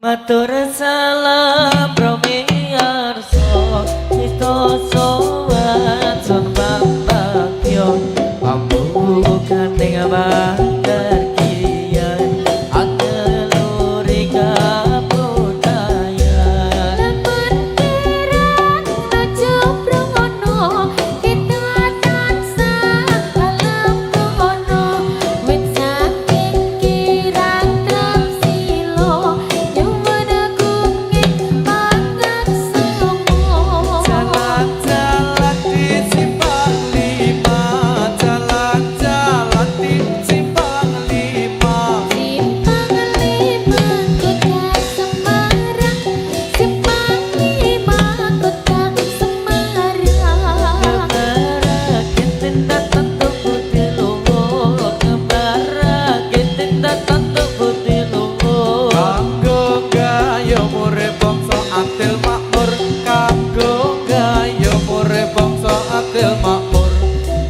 Matur salam promiyarsa kita sowan son bagyo pambukan ning bandar kiai ateluri kabudayan lamun kirang nuju prongono kita tansah alam kono wit saking kirang trep silo nyuwun aku nging pangaksono Jalan-jalan di Simpang Lima, jalan-jalan di Simpang Lima. Simpang Lima kota Semarang Simpang Lima kota Semarang Ngebarakin tindak tentu putih luhur Ngebarakin tindak tentu putih luhur Kanggo gaya urip bangsa atil makmur, kanggo gaya urip bangsa atil makmur.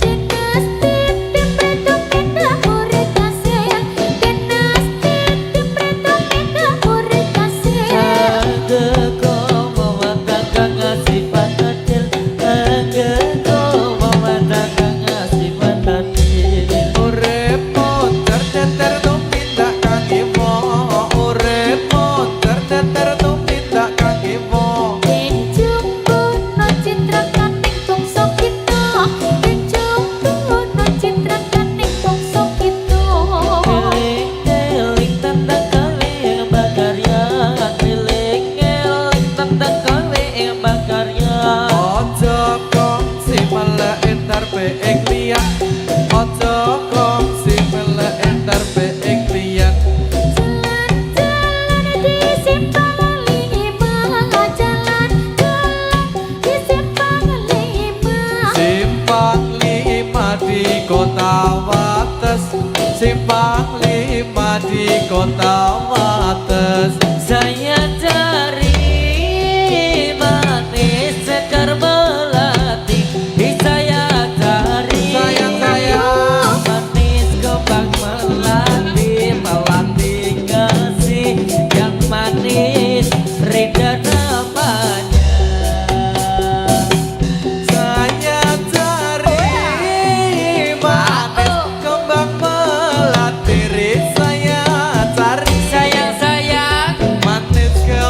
Dinasti Dipretok Indah Murid Kasih Dinasti Dipretok Indah Murid Kasih Ageko mewatakan sifat adil Ageko mewatakan sifat adil Urip motor teter tumindak kangge mo, urip motor teter tumindak kangge mo. Kenjungkono citrakaning bangsa kita Kenjungkono citrakaning bangsa kita Eling-eling tentang kali bakarya Eling-eling tentang kali bakarya Ojo kongsi melek entar being liyan, ojo kongsi melek entar being liyan. Jalan-jalan di Simpang Lima Jalan-jalan di Simpang Lima Simpang Lima di kota Wates, Simpang Lima di kota Wates. Saya cari manis sekar melati Saya cari manis kembang melati Melati kasih yang manis Rida namanya Saya cari manis kembang melati, saya cari Sayang-sayang manis kembang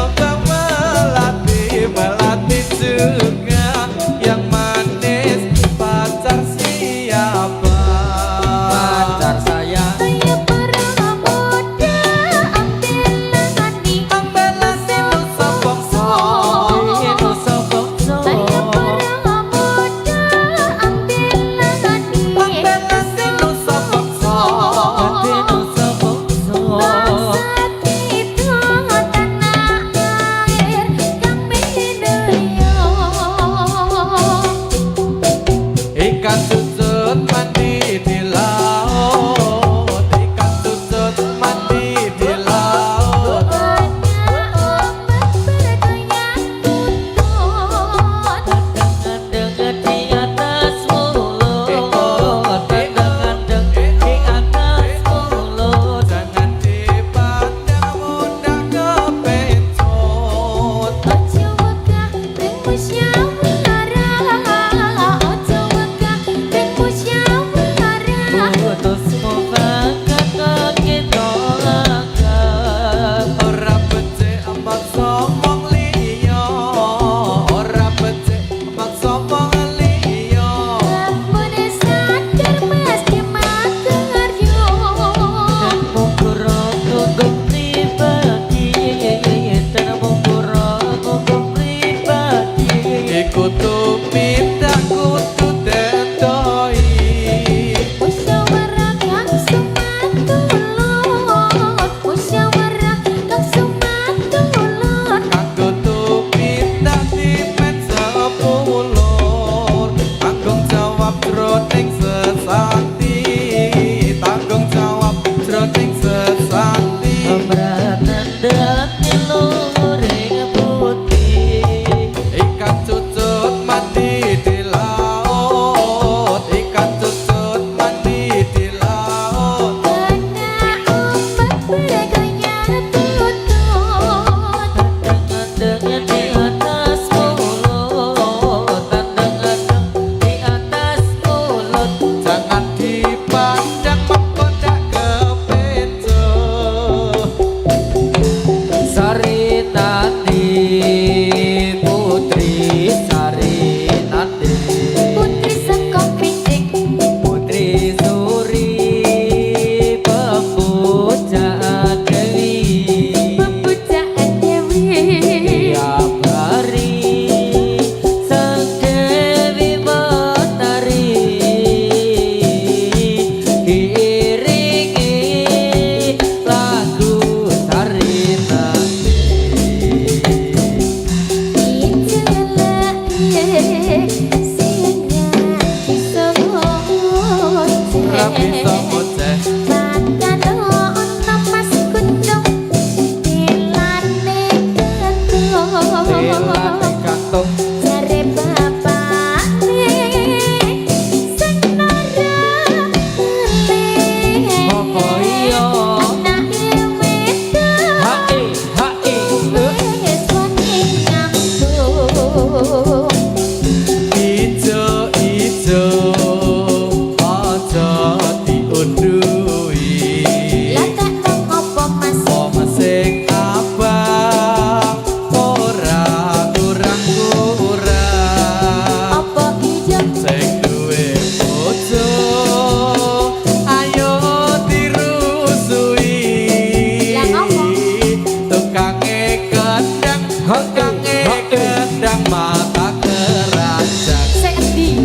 Kange gedang mata keranjang Sendi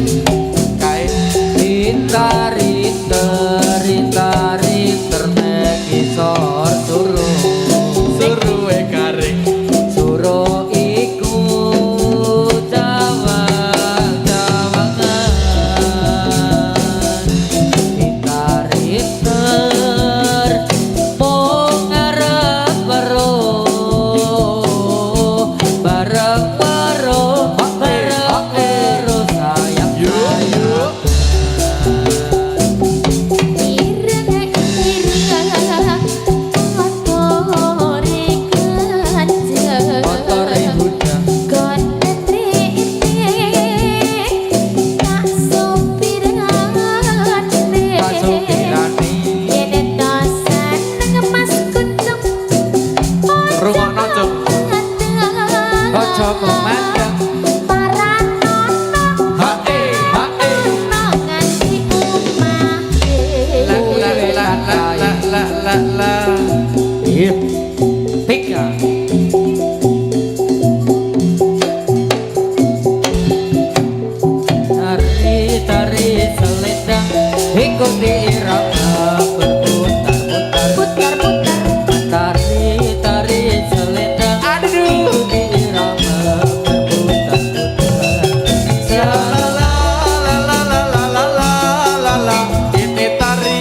Kae Rita Rita Rita Rita Nekisor suruh suruhe garing suruh iku jawang-jawangan Rita Rita mung ngarep weruh bareng-weruh bareng-weruh sayang sayang motore hujan pasupirane rungokno cuk aja memandang hae hae la Hip Pika Tari-tari selendang ikuti irama berputar-putar Tari-tari selendang ikuti irama berputar-putar Shalalalalalalalala ini tari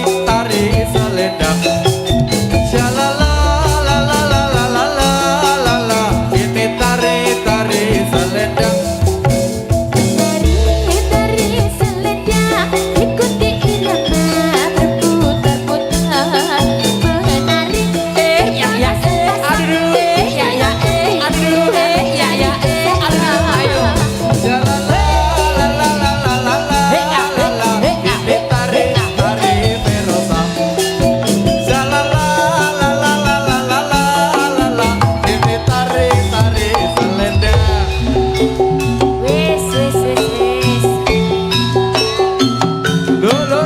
selendang Shalalalalalalalala ini tari selendang Shalalalalalalalala ini tari Verosa Shalalalalalalalala ini tari selendang Lo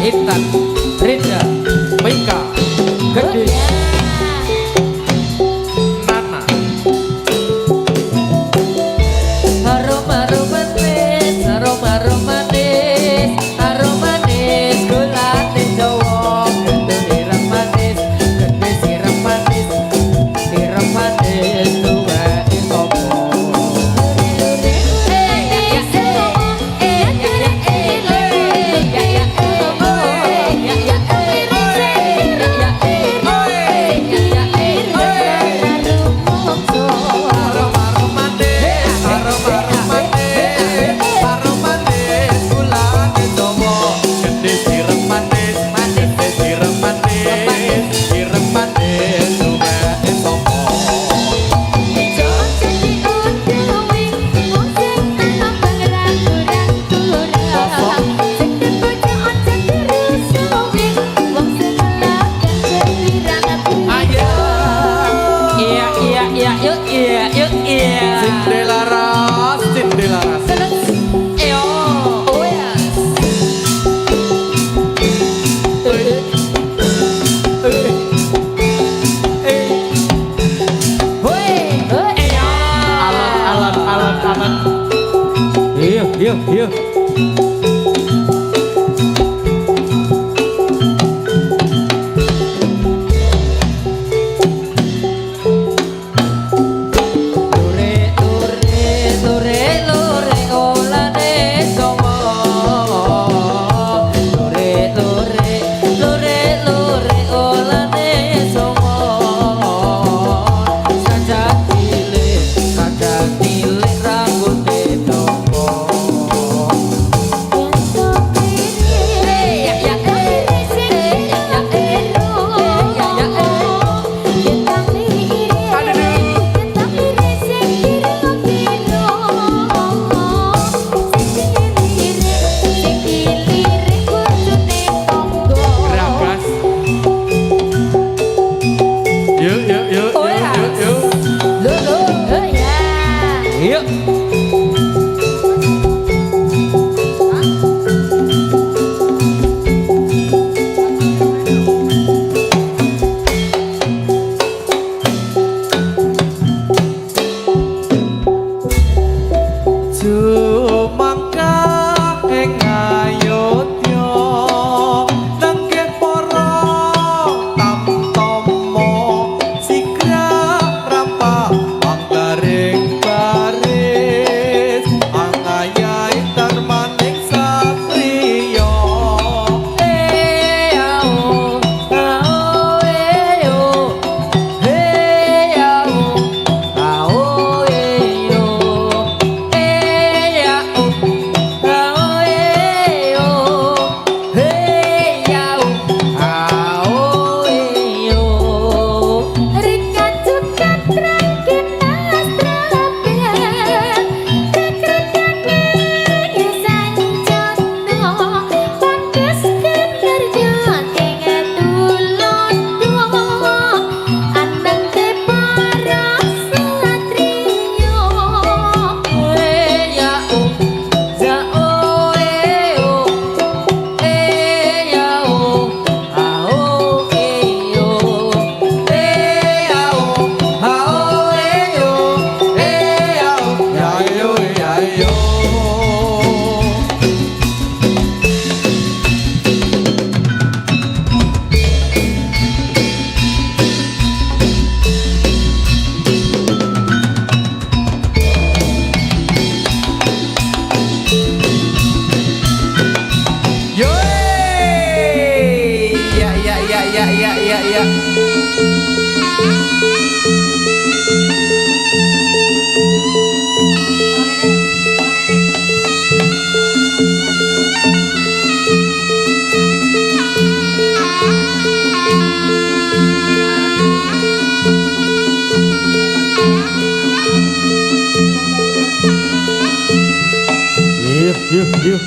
Intan, Rinda, Mika, Gede, Nana, Harum Yuk, yuk. Lure, lure, lure, lure, olane songo. Lure, lure, lure, lure, olane songo. Sajak cilik rambute dongo. Ragas. Yuk, yuk, yuk, Oh, yuk, ya. yuk, yuk. Yuk. Sumangka ing Ayodya nangge para tamtama sigra rapa manggaring baris angayai darmaning satriya Ya. Yuk, yuk, yuk.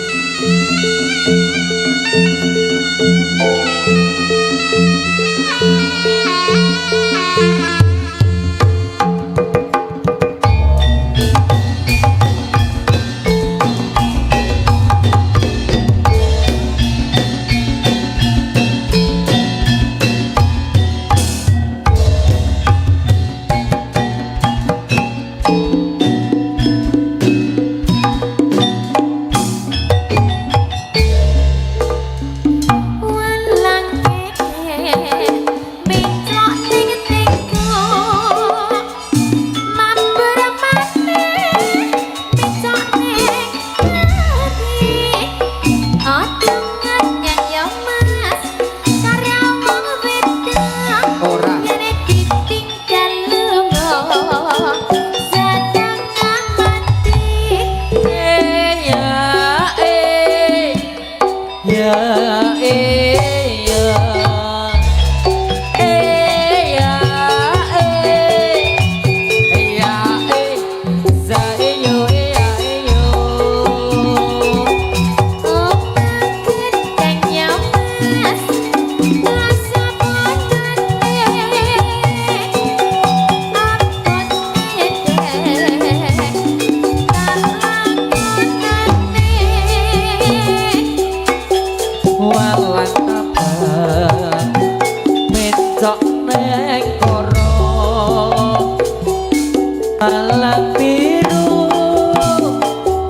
Alang biru,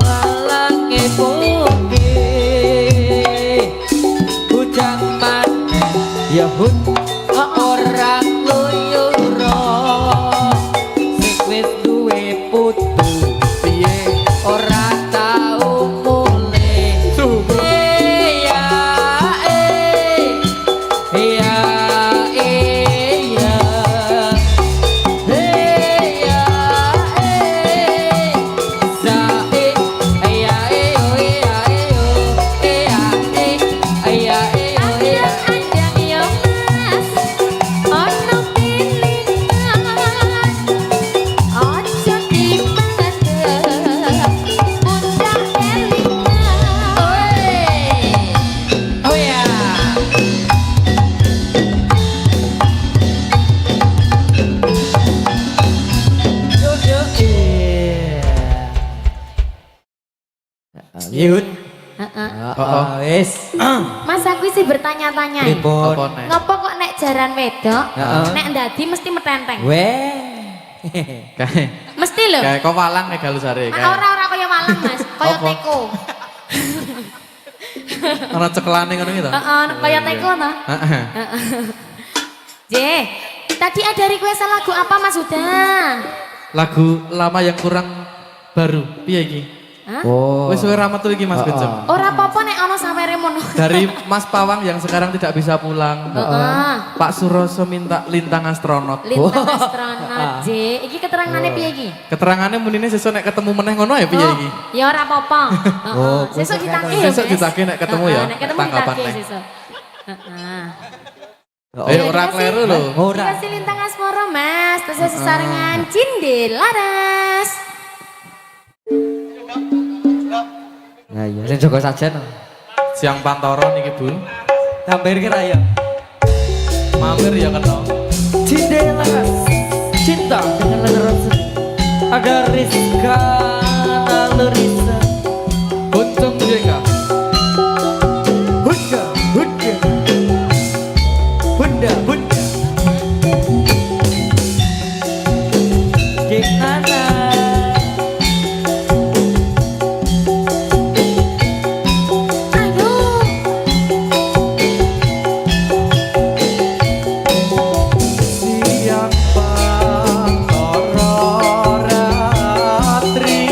alang pun orang luyuro sing wis duwe putu Piye ora tau mulih Subuh iya iya iya iya sae iya iya iya iya Andang yo mas, ono pilingan, ojo dimadep, pundak elingan. oh ya yuk yuk Yud. Wis. Mas aku sih bertanya-tanya. Pripun? Apa nek? Ngopo kok nek jaran wedok, Heeh. nek ndadi mesti metenteng. Weh. Kayak Mesti lho. kayak kok walang nek galus are kayak. Ora kaya malang Mas, kaya Apa? teko. Ana cekelane ngono gitu. Heeh, kaya teko to. Heeh. J, tadi ada request lagu apa Mas Huda? Lagu lama yang kurang baru. Piye iki? Hah? Oh. Wis suwe rametul iki Mas Bencem. Ora apa-apa nek ana sawere mono. Dari Mas Pawang yang sekarang tidak bisa pulang. Heeh. Pak Suroso minta lintang astronot. Lintang astronot J, iki keterangane piye iki? Keterangannya munine sesuk nek ketemu meneh ngono ya piye iki? Ya ora apa-apa. Oh, Heeh. Sesuk kuwi ditagih ya. Sesuk Mas. ditagih nek ketemu ya, Nek ketemu tanggapan ditagih nek. sesuk. Heeh. Ayo ora kleru lho. Ora. Dikasih lintang asmara Mas, terus sesarengan Cindil Laras. Nah iya, sing Joko Sajen. Siang Pantoro niki, Bu. Hampir kira ya. Mampir ya kena. Cindelas, cinta dengan rasa. Ada Rizka, Nalurisa. Bonceng jengga. Bunda, bunda. Bunda, bunda. Gimana? Ayo. Siang Pantoro ratri.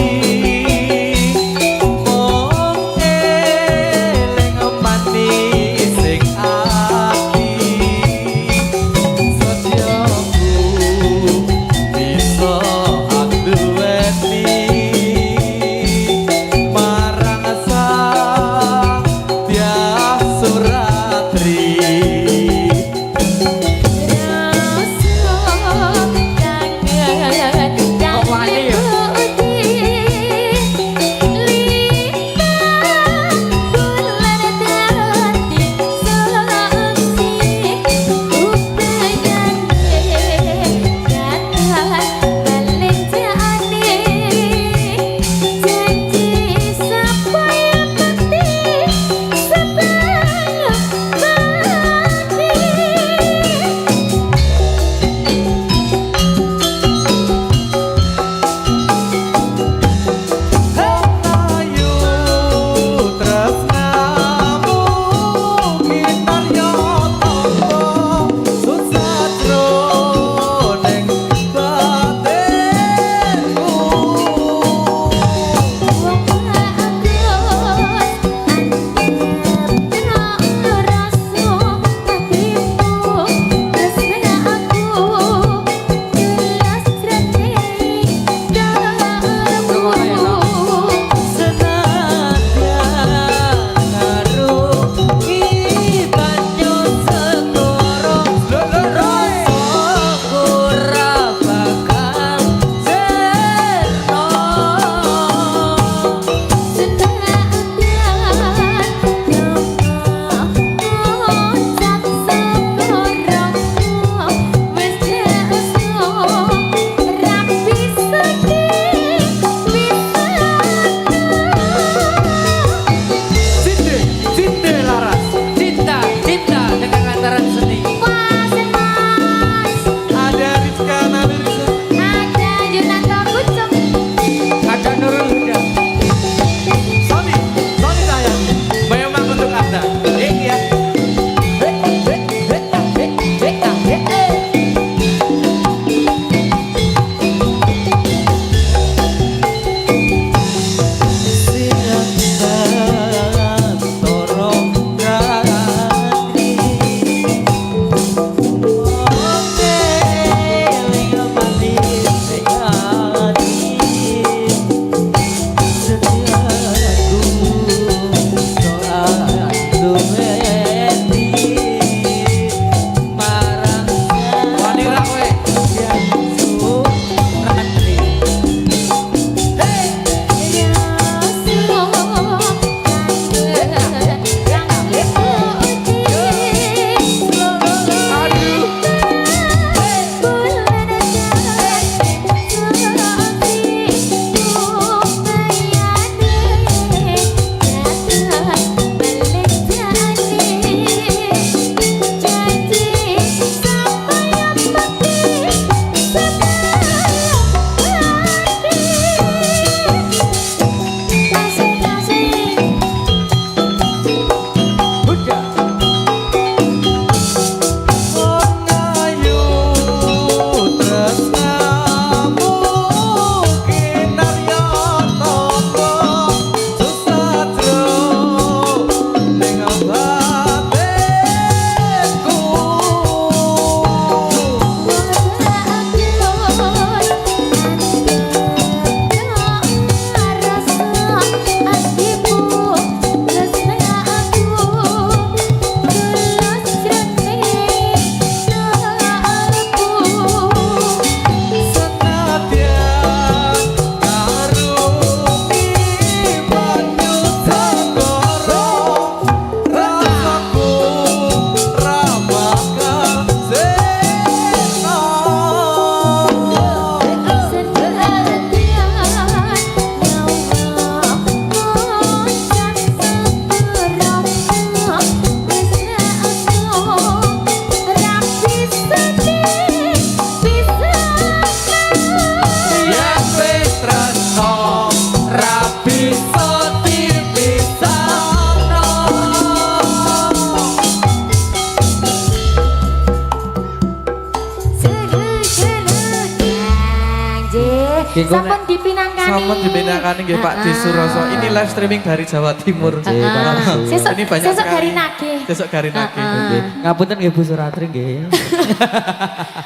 dipinangkani. Sampun dipinangkani nggih Pak Di Suroso. Ini live streaming dari Jawa Timur. Sesuk Ini banyak sesuk sekali. hari nagih. Sesuk hari nagih. Nggih. Ngapunten nggih Bu Suratri nggih.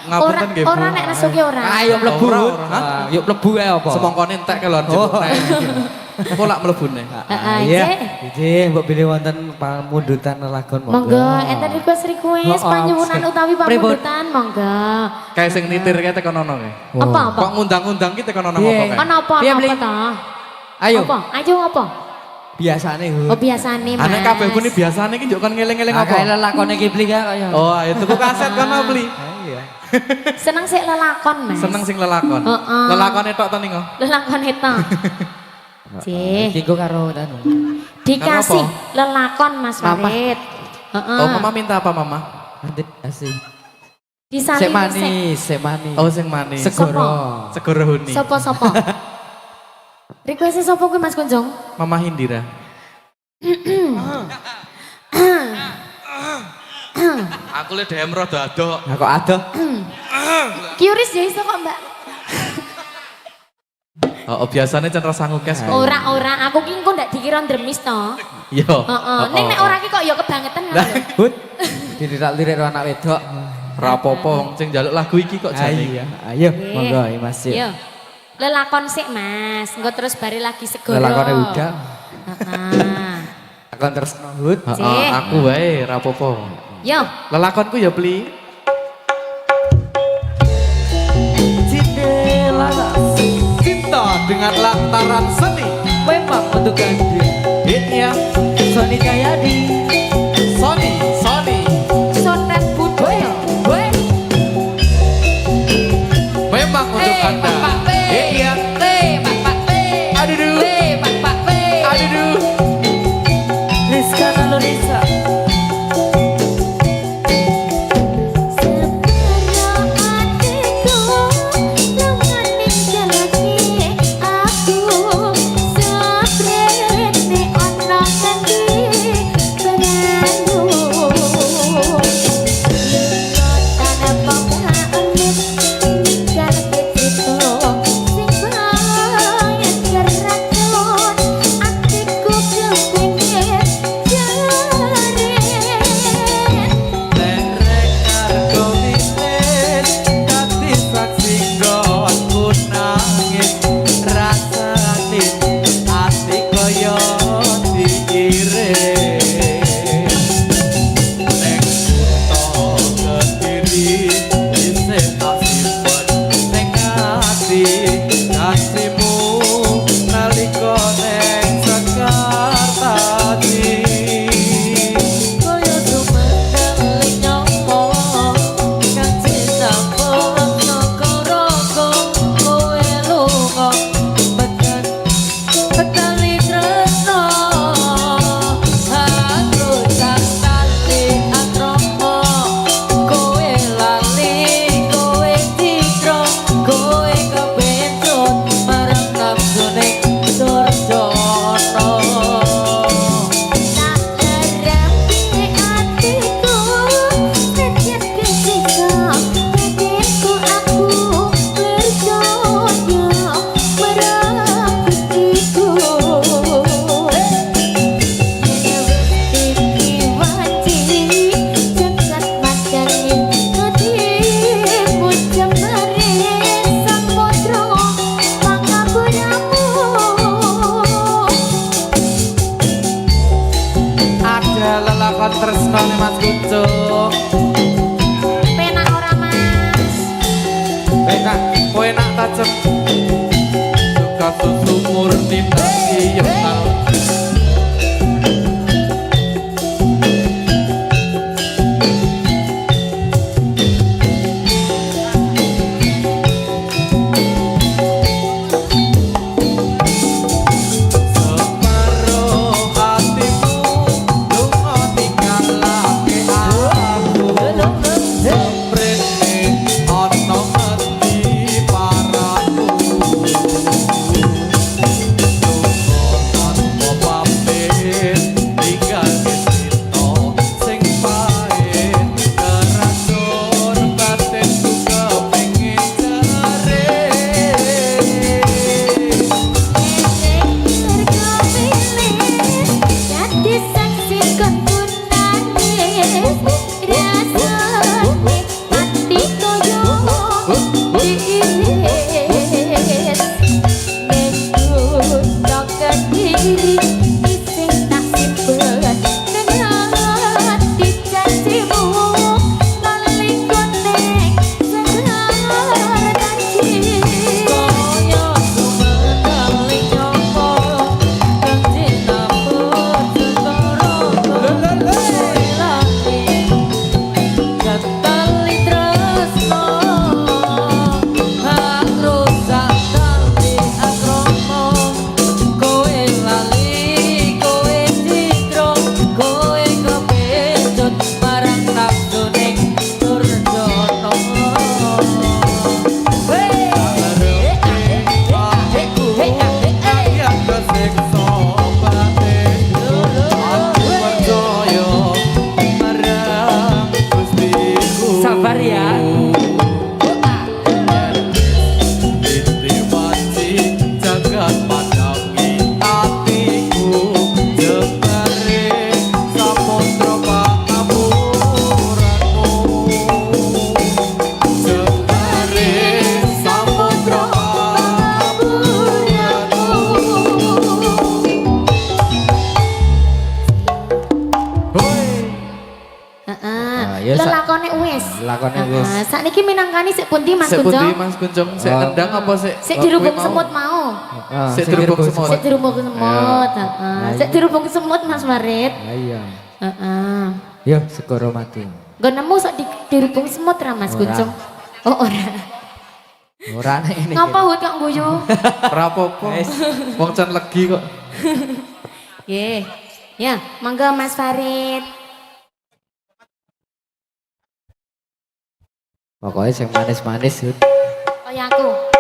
Ngapunten nggih Bu. Ora nek nesuke ora. Ayo mlebu. Ora, ora. Ah, yuk mlebu ae apa? Semongkone entek kelon jebuk nek. Apa lak mlebune? Iya. Nggih, mbok pilih wonten pamundutan lelagon Monggo, enten request panyuwunan utawi pamundutan, monggo. Kayak sing nitir kae tekan ono kae. Apa? Kok ngundang-undang ki tekan ono apa kae? Ono apa? Piye, Apa Bli? ta? Ayo. Apa? Ayo apa? Biasane Oh biasane Mas. Anek kabeh puni biasane ki njuk kon ngeling-eling apa? Kayak lelakone ki Bli kaya. Oh, ayo tuku kaset kono beli. Iya. Seneng sik lelakon, Mas. Seneng sing lelakon. Heeh. Lelakone tok to ningo. Lelakon eta. Cih, Iki karo anu. dikasih Kenapa? lelakon Mas Mama. Farid. Heeh. Oh, mama minta apa mama? Nanti kasih. Disalin Sek manis. Oh, sing manis. Segoro. Segoro huni. Sopo-sopo. Request sopo kuwi Mas Kunjung? Mama Hindira. Aku le DM rada adoh. Nah kok adoh? Curious ya iso kok, Mbak. Oh, biasanya cenderung sangukes kok. Ora, aku ki engko ndak dikira ndremis to. Iya. Heeh. Ning nek ora ki kok ya kebangetan Lah, lho. Bud. Dilirik-lirik karo anak wedok. Rapopo wong sing njaluk lagu iki kok jane. Iya. Ayo, Nggih. monggo Mas. Yo. Lelakon sik Mas, engko terus bari lagi segoro. Lelakone udah. Heeh. Akan terus Hud. Heeh, aku wae rapopo. Yo. Lelakonku ya beli. Cinta dengan lantaran seni. Memang untuk Anda. Hitnya Sony Cahyadi. Sony. Sonret budaya. Memang untuk Anda. Iya. Aduh. Aduh. Rizka Nalurisa. Lelakon tresno nih Mas Kucuk. Penak ora Mas? Enak tajem. Suka susu murni tapi yenal. wis. Lakone wis. Sakniki minangkani sik pundi Mas Sik pundi Kunjung? Mas Kunjung? Sik nendang apa sik? Sik dirubung semut mau. Sik dirubung semut. Sik dirubung semut, Sik dirubung semut Mas Farid. Iya. Heeh. Yo segoro mati. Gak nemu sok dirubung semut ra Mas Ora. Kunjung? Oh ora. Ora nek ini. Ngapa hut kok guyu? Ora apa-apa. Wong can legi kok. Nggih. Ya, monggo Mas Farid. Pokoknya yang manis-manis Yud. Kaya aku.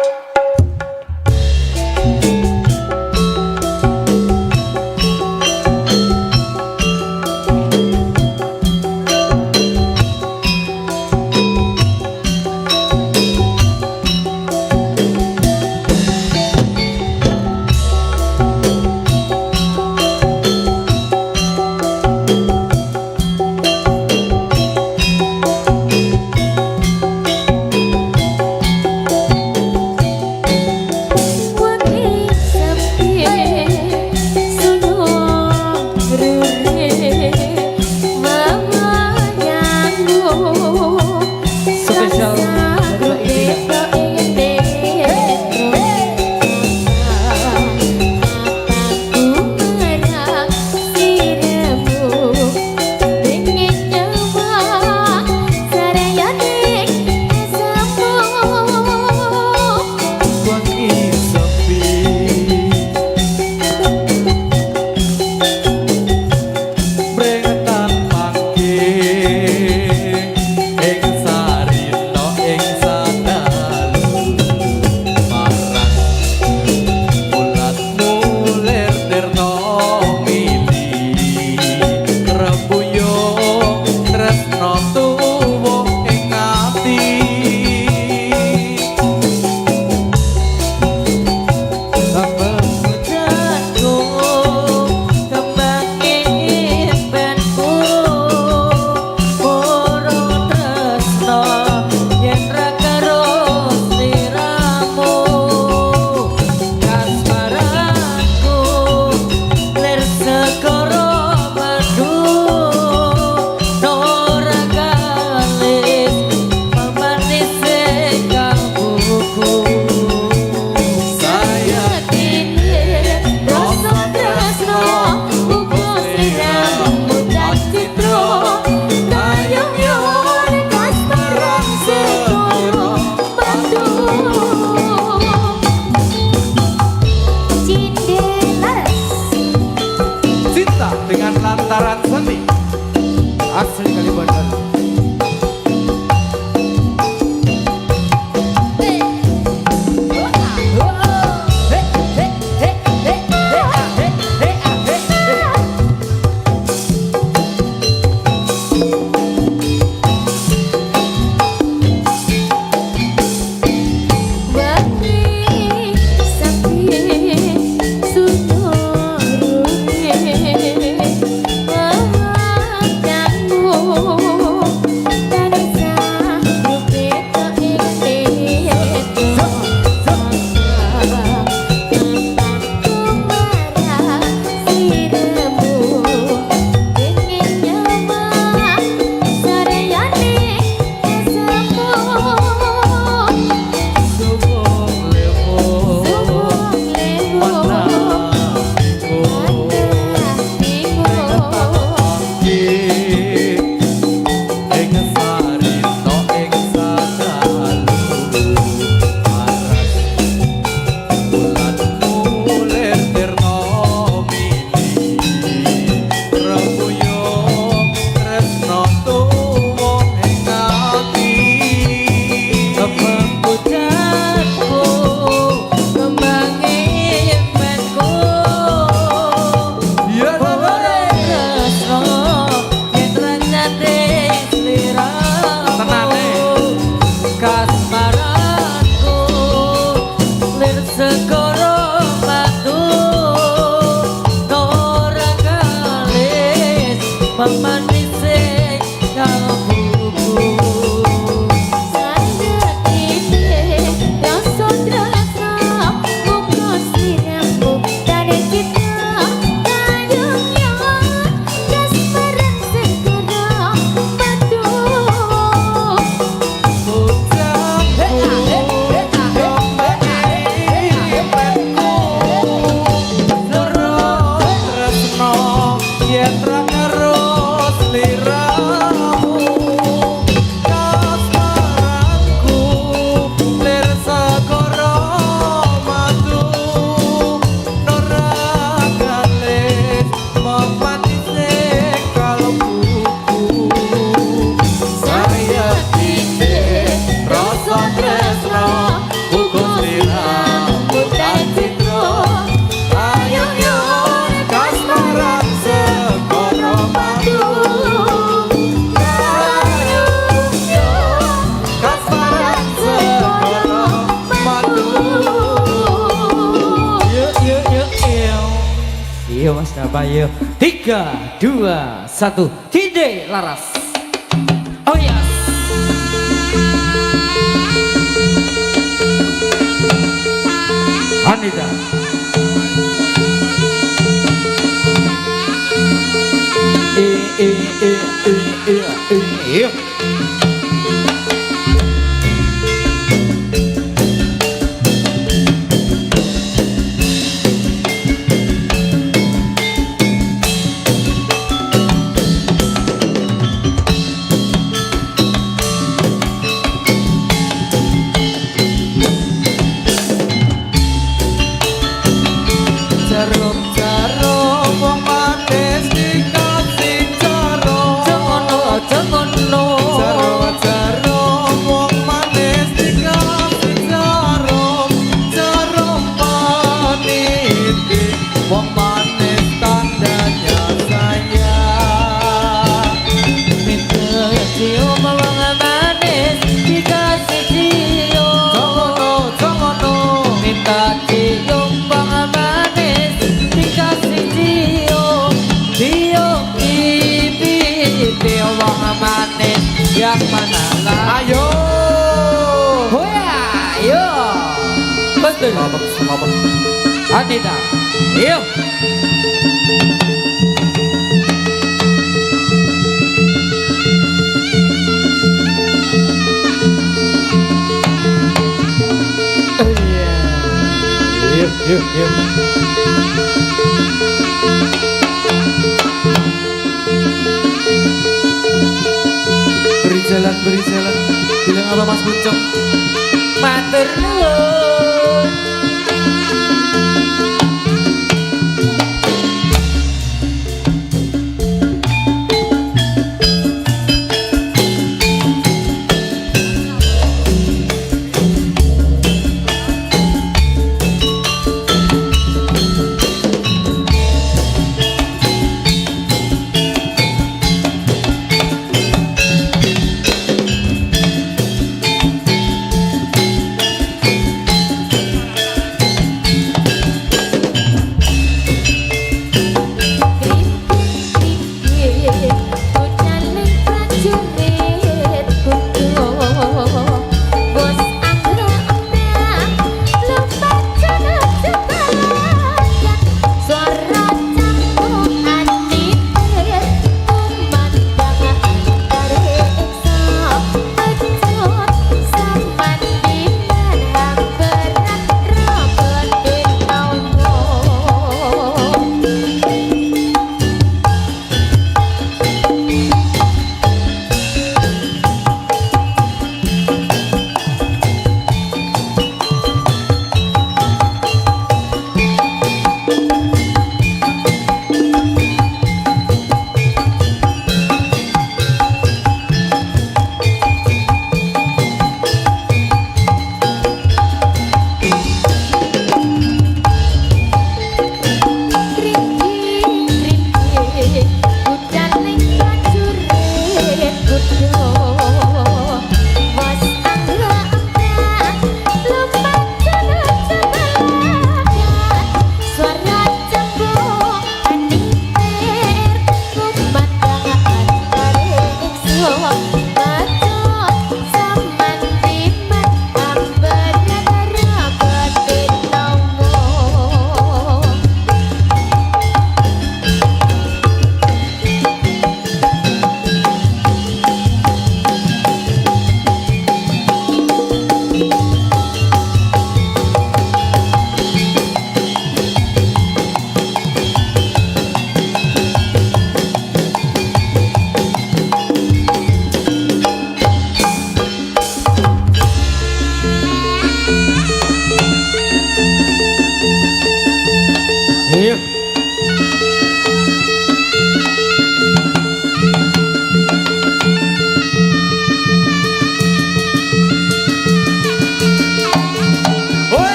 Yo Mas Dapa yo. 3, 2, 1. Kide Laras. Oh yes. Anita. Yuk. Yang mana lah? Ayo, hoya, ayo, betul. Selamat, Anita, yuk. Yuk. Beri jalan. Bilang apa Mas Bucok? Matur nuwun.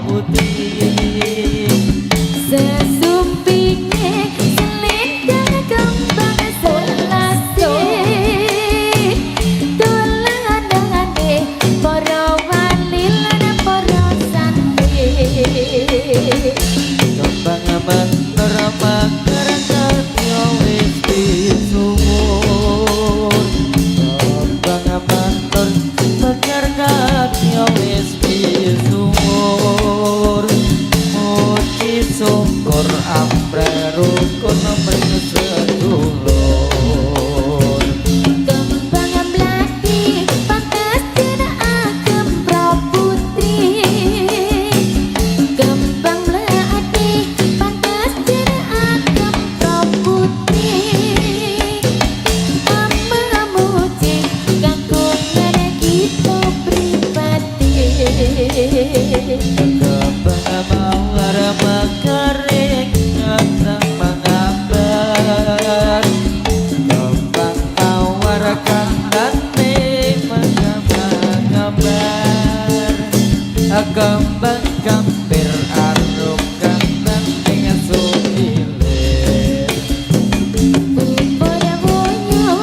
putih. Sesumpinge selendang kembang selasi tulandangane para wali lan para santri. Kembang mentor makar katyo wis pisumur. Kembang mentor makar katyo wis pisumur. Muji syukur ambre rukun bersedulur. Kembang mlati pantes agem praputri. Kembang mlati pantes agem praputri. Muji kagungan kita pribadi. Kembang mawar makaring ngatang mangabar. Kembang mawar kandane mangabar. Kembang kampir arung kandang dengan sumilir. Bubur woyo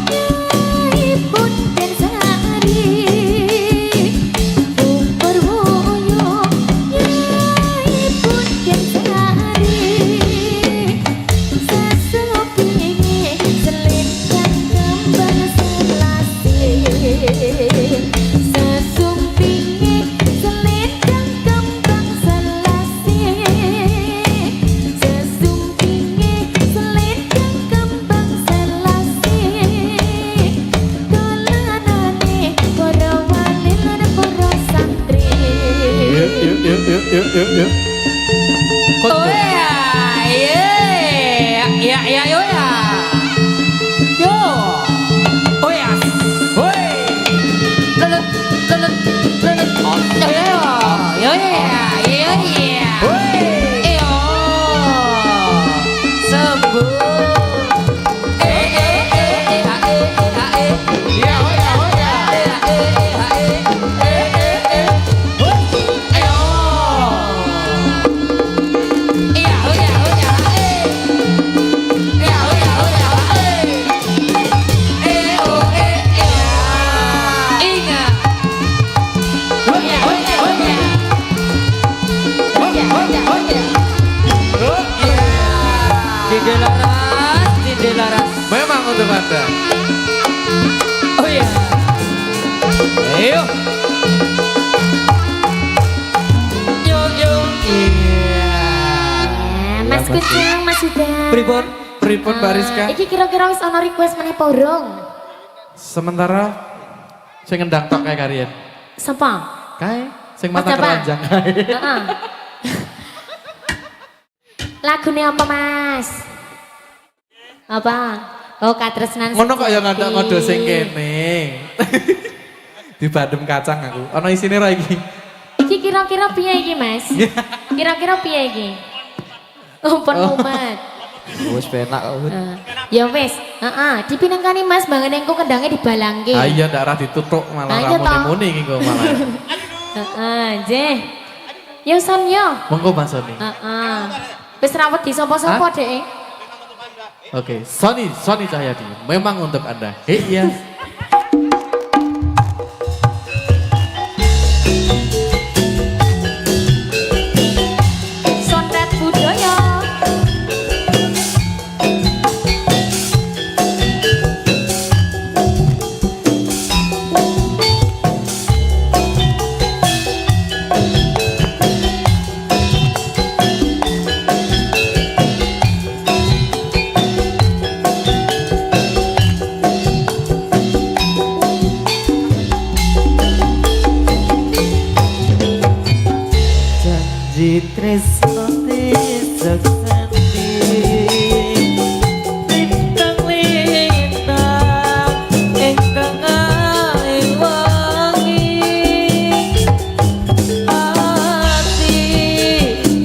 nyai punten sari. Bubur woyo nyai punten sari. Sesupinge selendang kembang selasi. Sesumpinge selendang kembang selasi. Sesumpinge selendang kembang selasi. Dolanane para wali lan para santri. Yuk. Oh ya, ya, yo ya. Yo, oh ya, woi, lelet, oh yo ya, woi, yo, sembuh, Tidak laras. Memang untuk Anda. Oh iya. Ayo. Yo. Iya. Mas Kucing, Mas Huda. Pripun Mbak Rizka. Iki kira-kira wis ana request meneh apa urung? Sementara sing ngendang tok kae kariyen. Sapa? Kae sing Mas mata Japa? keranjang kae. Heeh. Lagune apa, Mas? Apa? Oh, katresnan. Ngono kok ya ngandak ngodo sing kene. Dibadem kacang aku. Ana isine ra iki. Iki kira-kira piye iki, Mas? Kira-kira piye iki? Umpun mumet. Wis penak kok. Ya wis, heeh, dipinengkani Mas bangen engko kendangnya dibalangke. Ah iya ndak ra ditutuk malah Ah, iya, ra toh. muni iki kok malah. Heeh, Jeh. Yo son yo. Monggo Mas Sony. Heeh. Wis ra wedi sapa-sapa, Dek. Oke, Sony Cahyadi, memang untuk Anda. Iya. Sondet budaya. Janji tresno seksenti lintang ingkang aing wangi ati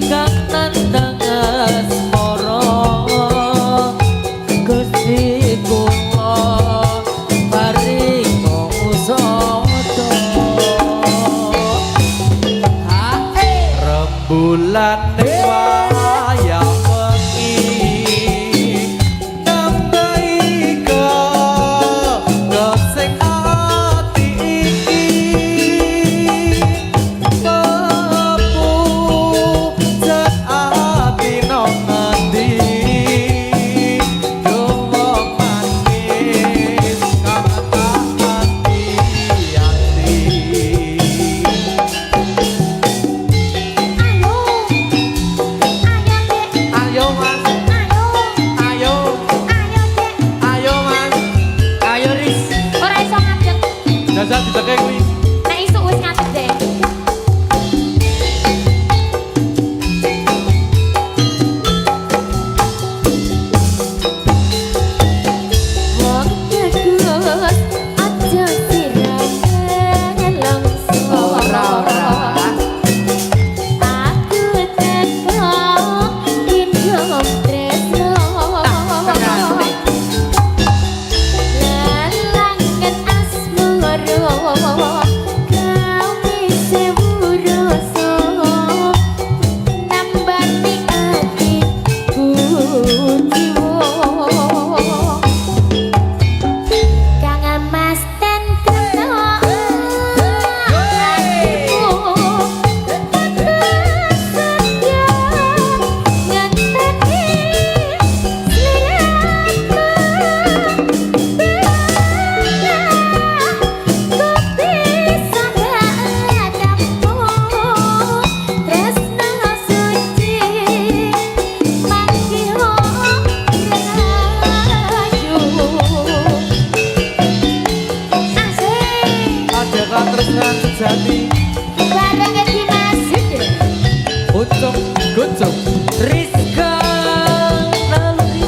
kang nandang asmara Gusti kula paringa usada. rembulan ning wayang wengi nambahi sing ati iki pepu jan ati nang ngendi yo wong manis kata ati-ati. Ayo mas, ayo, ayo mas, Ayo Riz. Ora iso ngadeg. jajal dideke kuwi. Nek isuk wis ngadeg deh. Wong tegus aja sirane longso. Ora. Aku teko indom tresno. Lalangan asmoro kau bisa buroso nambani hatiku jiwo kang mas tentrem hatiku setia ngenteni Ada katresnan sejati ucap gucap Rizka lalu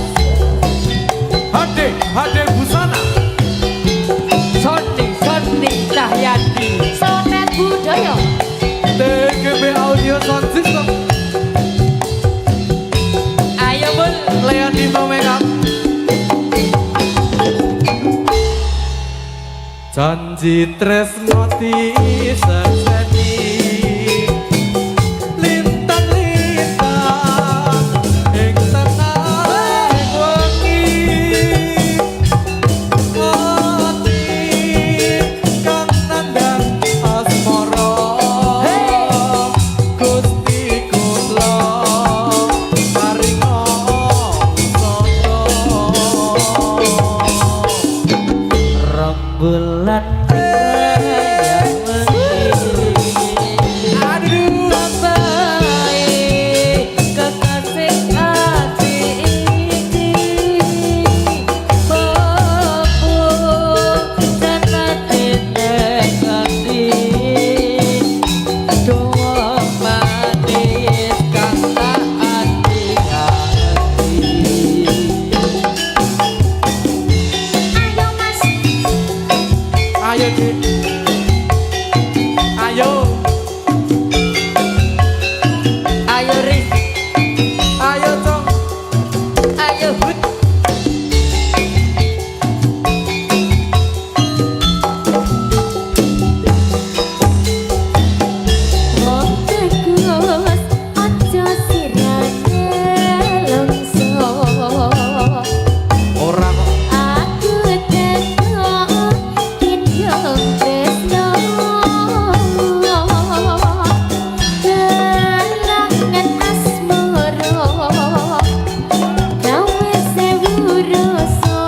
hade hade busana Sony Cahyadi. Sonet budaya TGB audio sound system Ayo Bul. Leandino Makeup janji tresno diseseni lintang-lintang ing tengah wengi ati kang nandang asmara Gusti kula paringa Rembulan yang mengi. aduh Sampai kekasih hati ini Pepu dan hati negati Doa manis kata hati-hati. ayo mas ayo dik ayo Ayo Riz. ayo cong Ayo Bud. wong tegus aja sirane longso ora kok aku teko indom tresno lalangan asmoro kau bisa buroso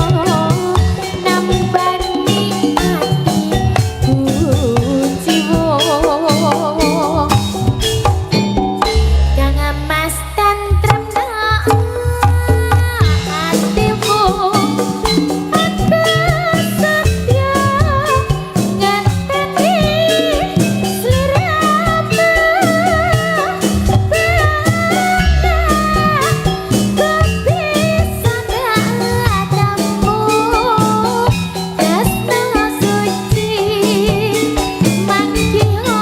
nambani hatiku jiwo kang mas tentrem hatimu aku setia ngenteni sliramu bisa ngadamu tresno suci mangkiho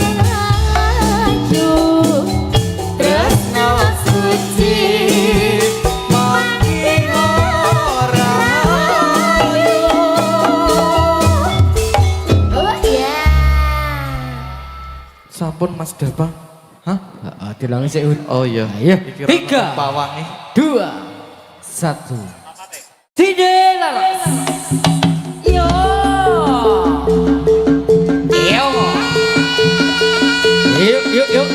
rahayu tresno suci makin ora oh ya sampun Mas Dapa Hah? Dilangi sik. Oh iya. Ayo. Dikira 3, pawangnya. 2, 1. Tidak laras. Yo. Yo. Yuk, yuk, yuk.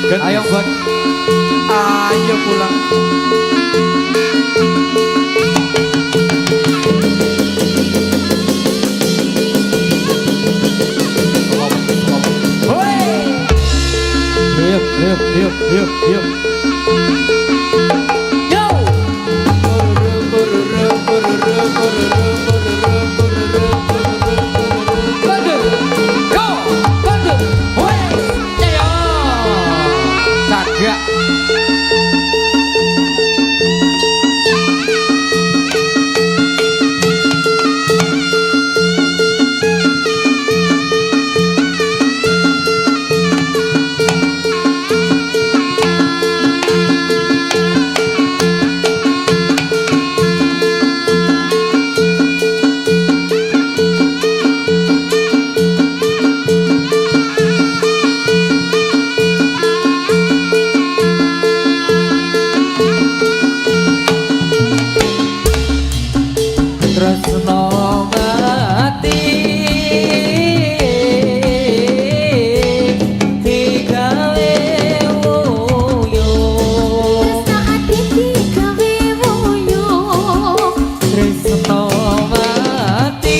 Ayo buat Ayo pulang. Yuk. Yo. Bagus. Yo. Bagus. Wes. Ayo. Sagak. Tresno mati digawe woyo Tresno mati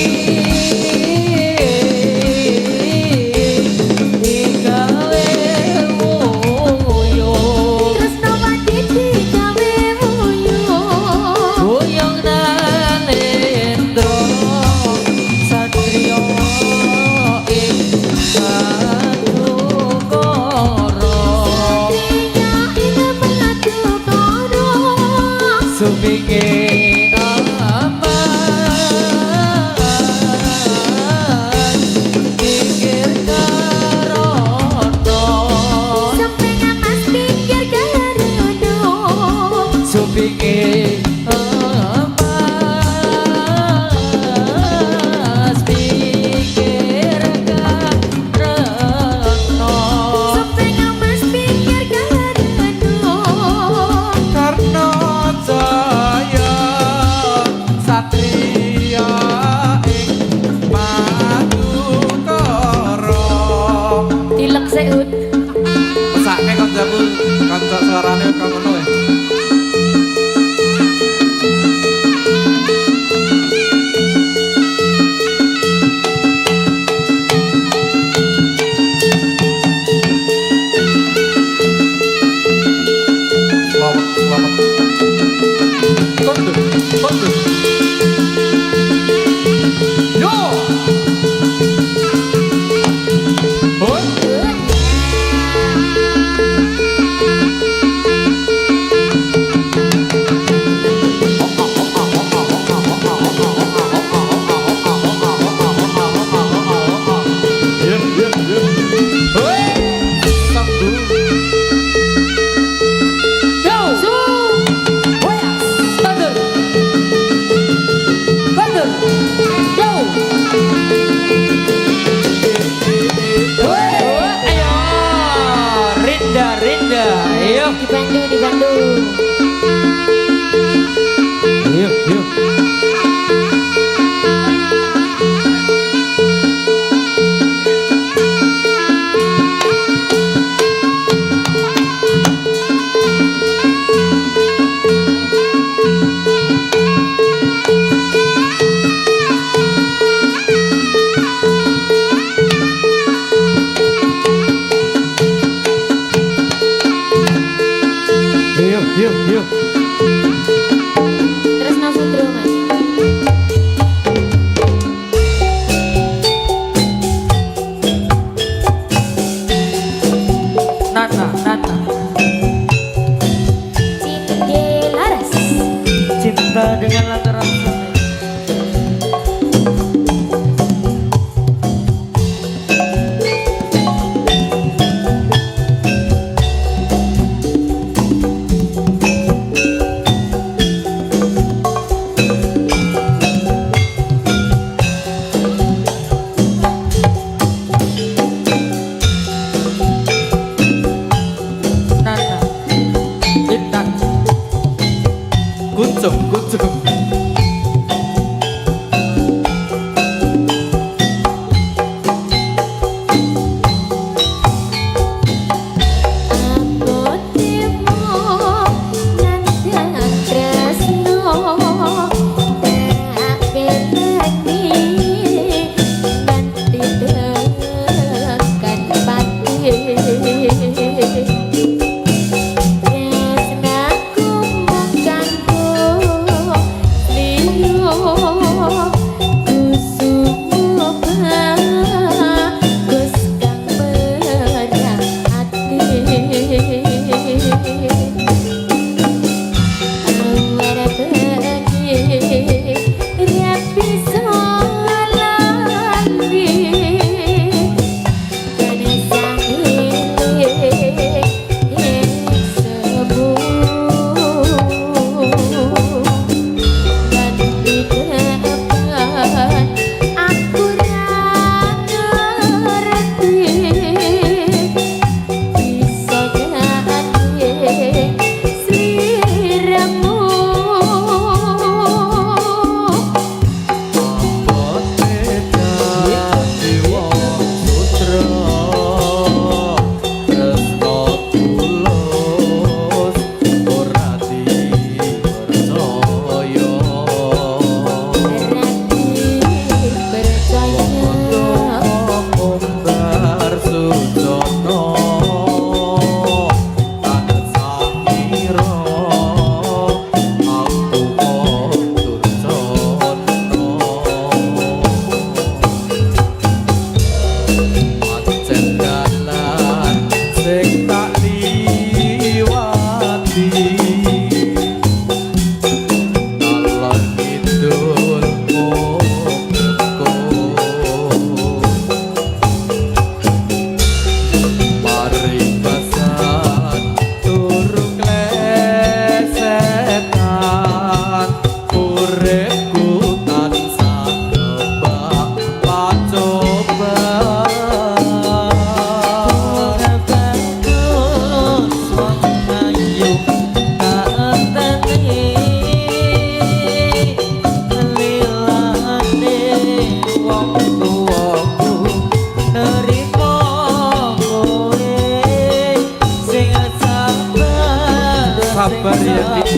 digawe woyo Boyong nanendro satrio ing Madukara Supinge aman pikir karono Supinge aman pikir karono Karna Jaya Satria ing Madukara. Tilek seut. Mesake kancaku, kanca suarane kok ngono ya. Selamat. Kondu. Yo. Hoi.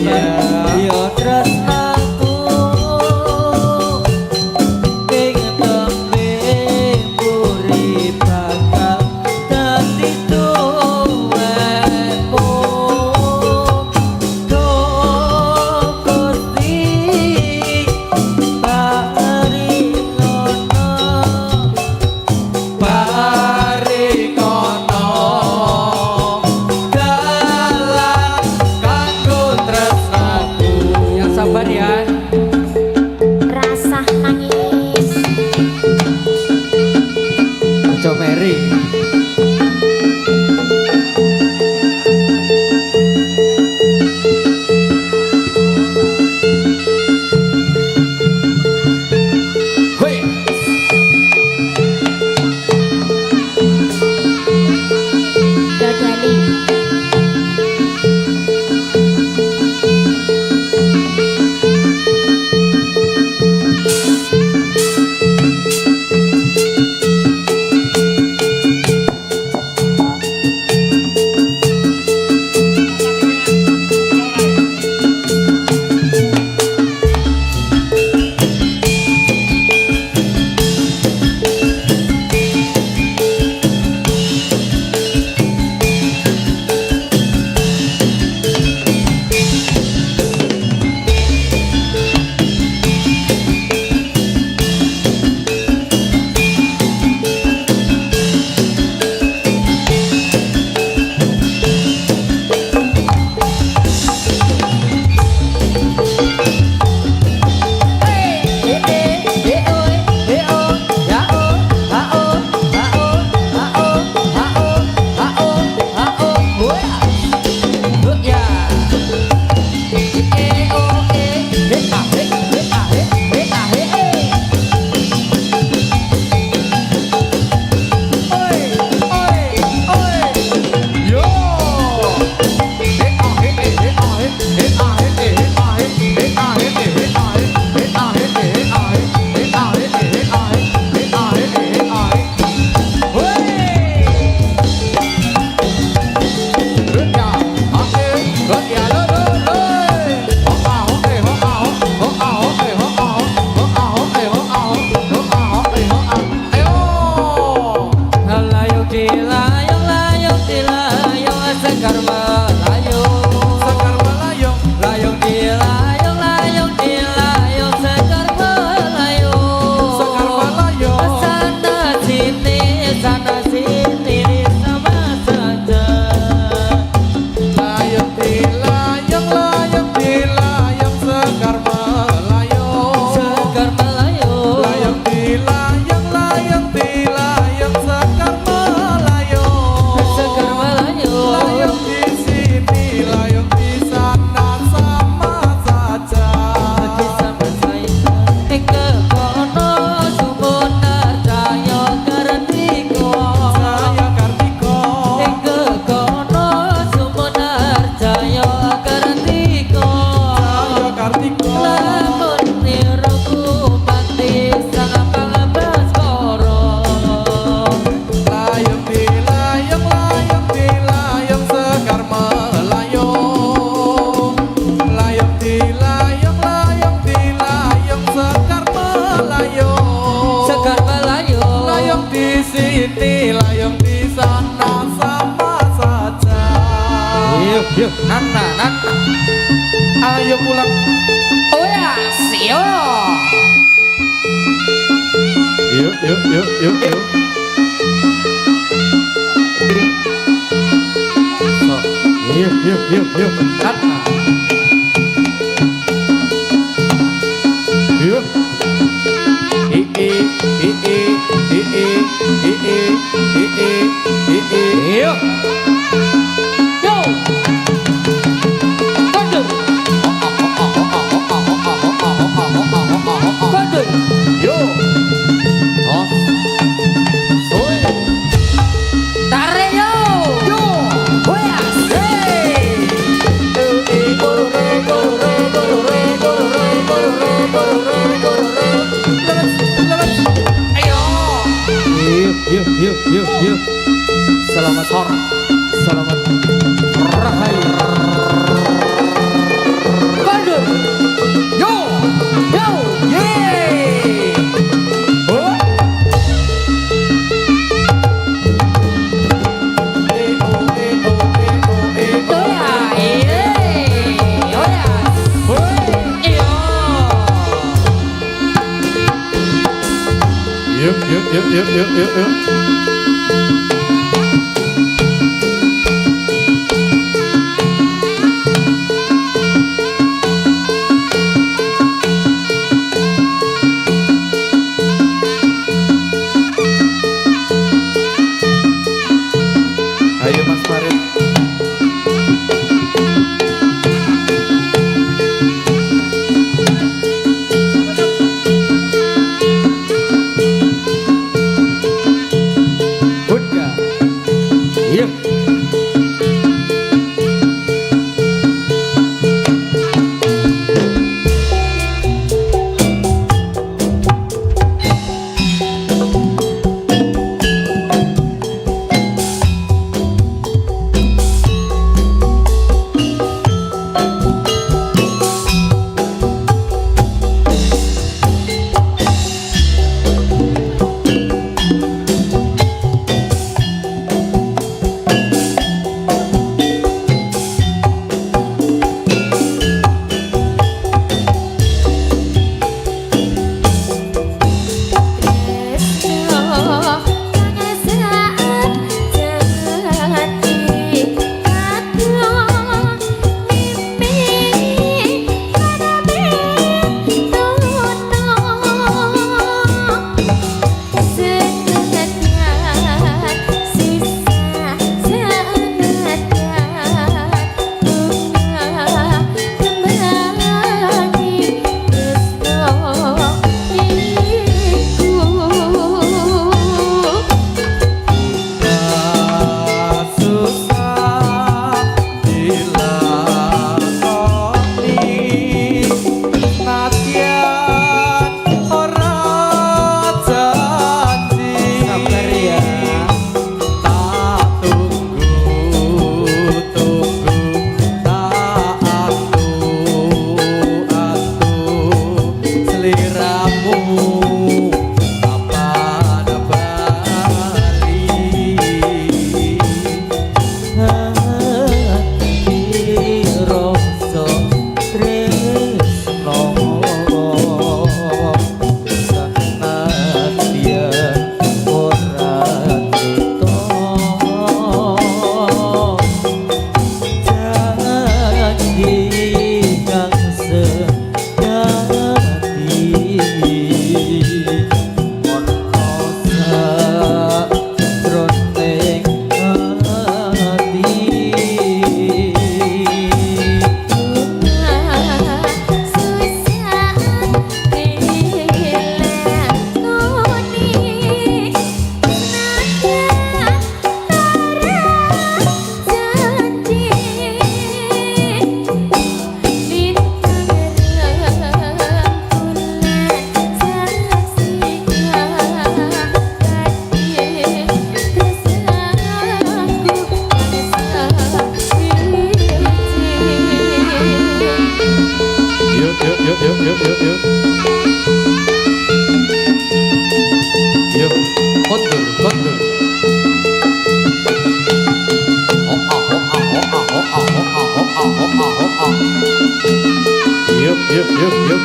sabar yo tresnaku ing tembe urip bakal dadi tuwekmu do Gusti parinono dalan kanggo tresnaku. Yang sabar ya. Rasa nangis. Ojo Mary. Hoi. Dadali. Yuk, Nana, Nana. Ayo pulang. Oh ya, sio. Yuk, yuk, yuk, yuk, yuk. Yuk, yuk, yuk, yuk. Nana. Yuk. Yuk. Yo. Kondur. Kondur. Yo. Oh. Soy. Tarik yo. Yo. Hoyas. Hey. Ayo. Yuk. Selamat sore. Selamat rahayu. yuk. Ayo Mas Farid. Bunda. Yuk. Yuk, kondur. Yuk. Yuk.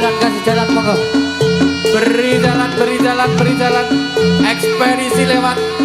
Kasih jalan monggo. Beri jalan. Ekspedisi lewat